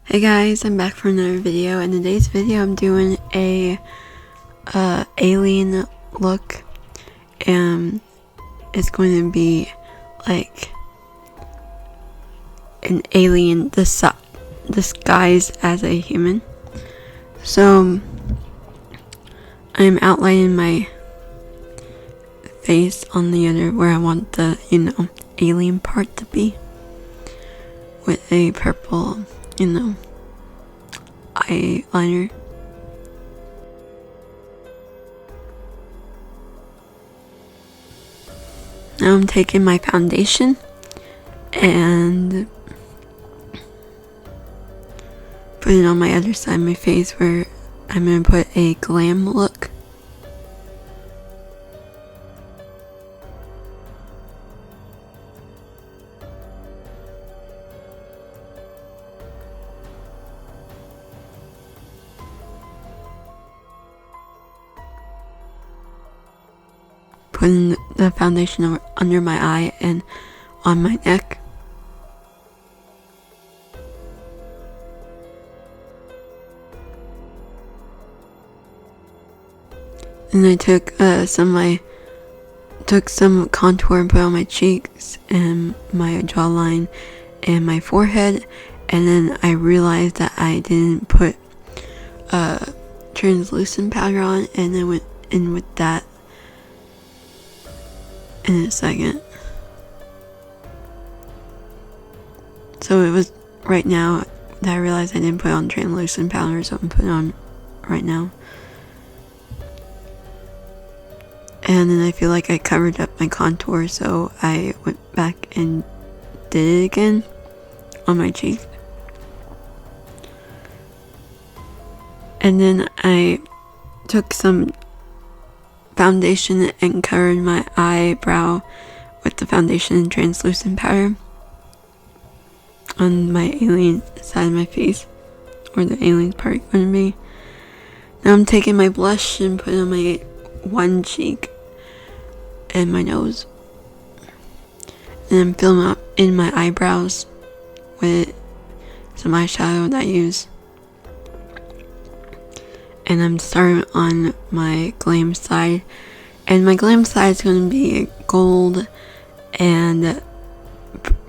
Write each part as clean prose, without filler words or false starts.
Hey guys, I'm back for another video. In today's video, I'm doing a alien look, and it's going to be like an alien disguised as a human. So I'm outlining my face on the other where I want the alien part to be, with a purple eyeliner. Now I'm taking my foundation and putting it on my other side of my face where I'm going to put a glam look. Putting the foundation under my eye and on my neck. And I took some contour and put on my cheeks and my jawline and my forehead, and then I realized that I didn't put translucent powder on, and then went in with that in a second. So it was right now that I realized I didn't put on translucent powder, so I'm putting on right now. And then I feel like I covered up my contour, so I went back and did it again on my cheek. And then I took some foundation and covered my eyebrow with the foundation and translucent powder on my alien side of my face, or the alien part going to be. Now I'm taking my blush and putting it on my one cheek and my nose, and I'm filling up in my eyebrows with some eyeshadow that I use. And I'm starting on my glam side, and my glam side is going to be gold and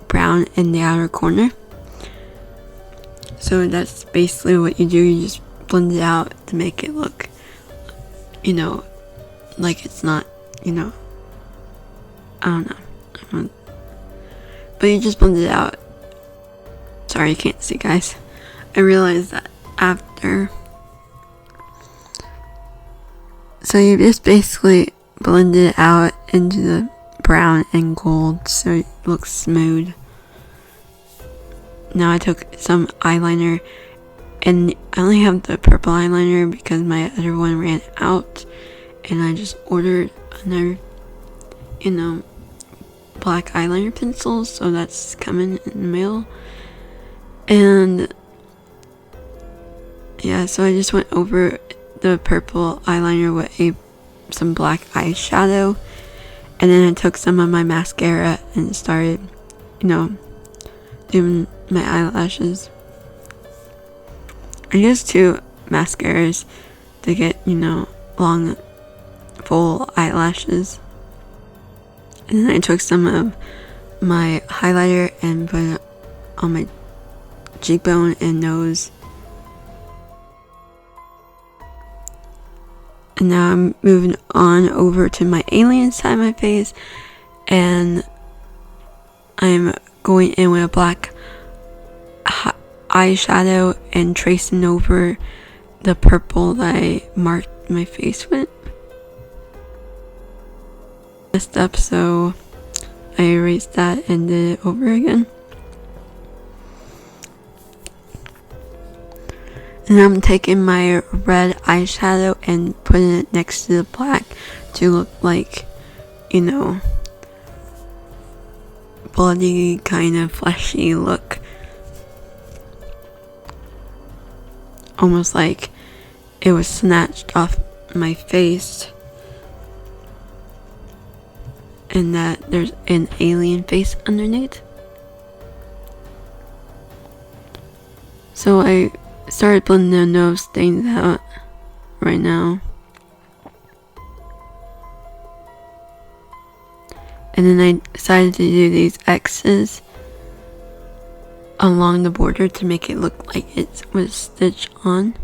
brown in the outer corner. So that's basically what you do. You just blend it out to make it look, like it's not, I don't know. But you just blend it out. Sorry, you can't see, guys. I realized that after. So you just basically blend it out into the brown and gold so it looks smooth. Now I took some eyeliner, and I only have the purple eyeliner because my other one ran out, and I just ordered another, black eyeliner pencil, so that's coming in the mail. And yeah, so I just went over the purple eyeliner with some black eyeshadow, and then I took some of my mascara and started, doing my eyelashes. I used 2 mascaras to get, long, full eyelashes. And then I took some of my highlighter and put it on my cheekbone and nose. And now I'm moving on over to my alien side of my face, and I'm going in with a black eyeshadow and tracing over the purple that I marked my face with. Messed up, so I erased that and did it over again. And I'm taking my red eyeshadow and putting it next to the black to look like, bloody, kind of fleshy look. Almost like it was snatched off my face, and that there's an alien face underneath. So I started blending the nose stains out right now. And then I decided to do these X's along the border to make it look like it was stitched on.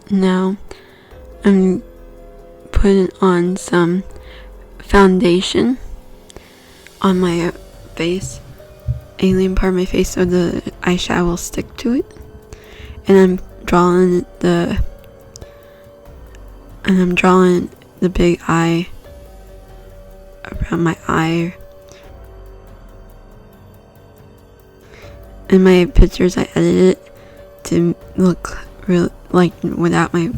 Now I'm putting on some foundation on my face, alien part of my face, so the eyeshadow will stick to it. And I'm drawing the big eye around my eye. In my pictures, I edited it to look real, like without my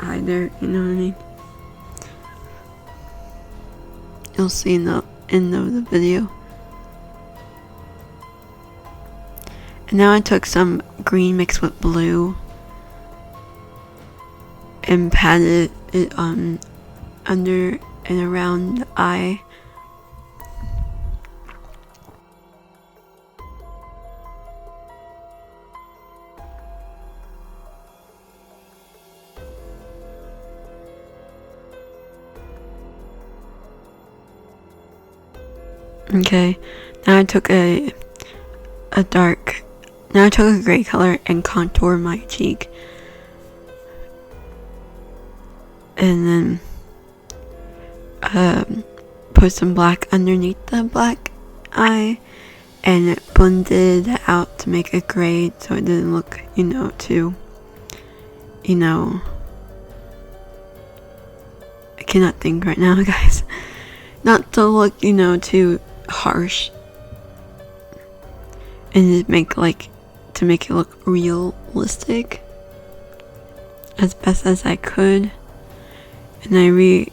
eye there, you know what I mean? You'll see in the end of the video. And now I took some green mixed with blue and patted it under and around the eye. Okay, now I took a gray color and contoured my cheek. And then put some black underneath the black eye and blended it out to make it gray so it didn't look, too, I cannot think right now, guys. Not to look, too harsh. And to make it look realistic as best as I could. And I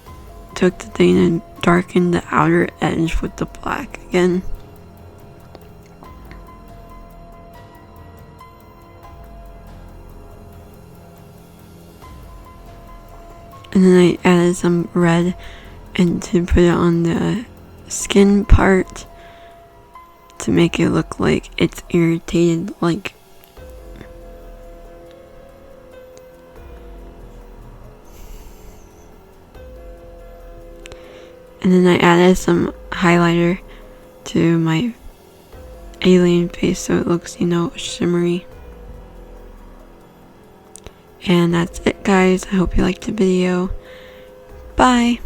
took the thing and darkened the outer edge with the black again. And then I added some red and to put it on the skin part to make it look like it's irritated, like and then I added some highlighter to my alien face so it looks, shimmery. And that's it, guys. I hope you liked the video. Bye.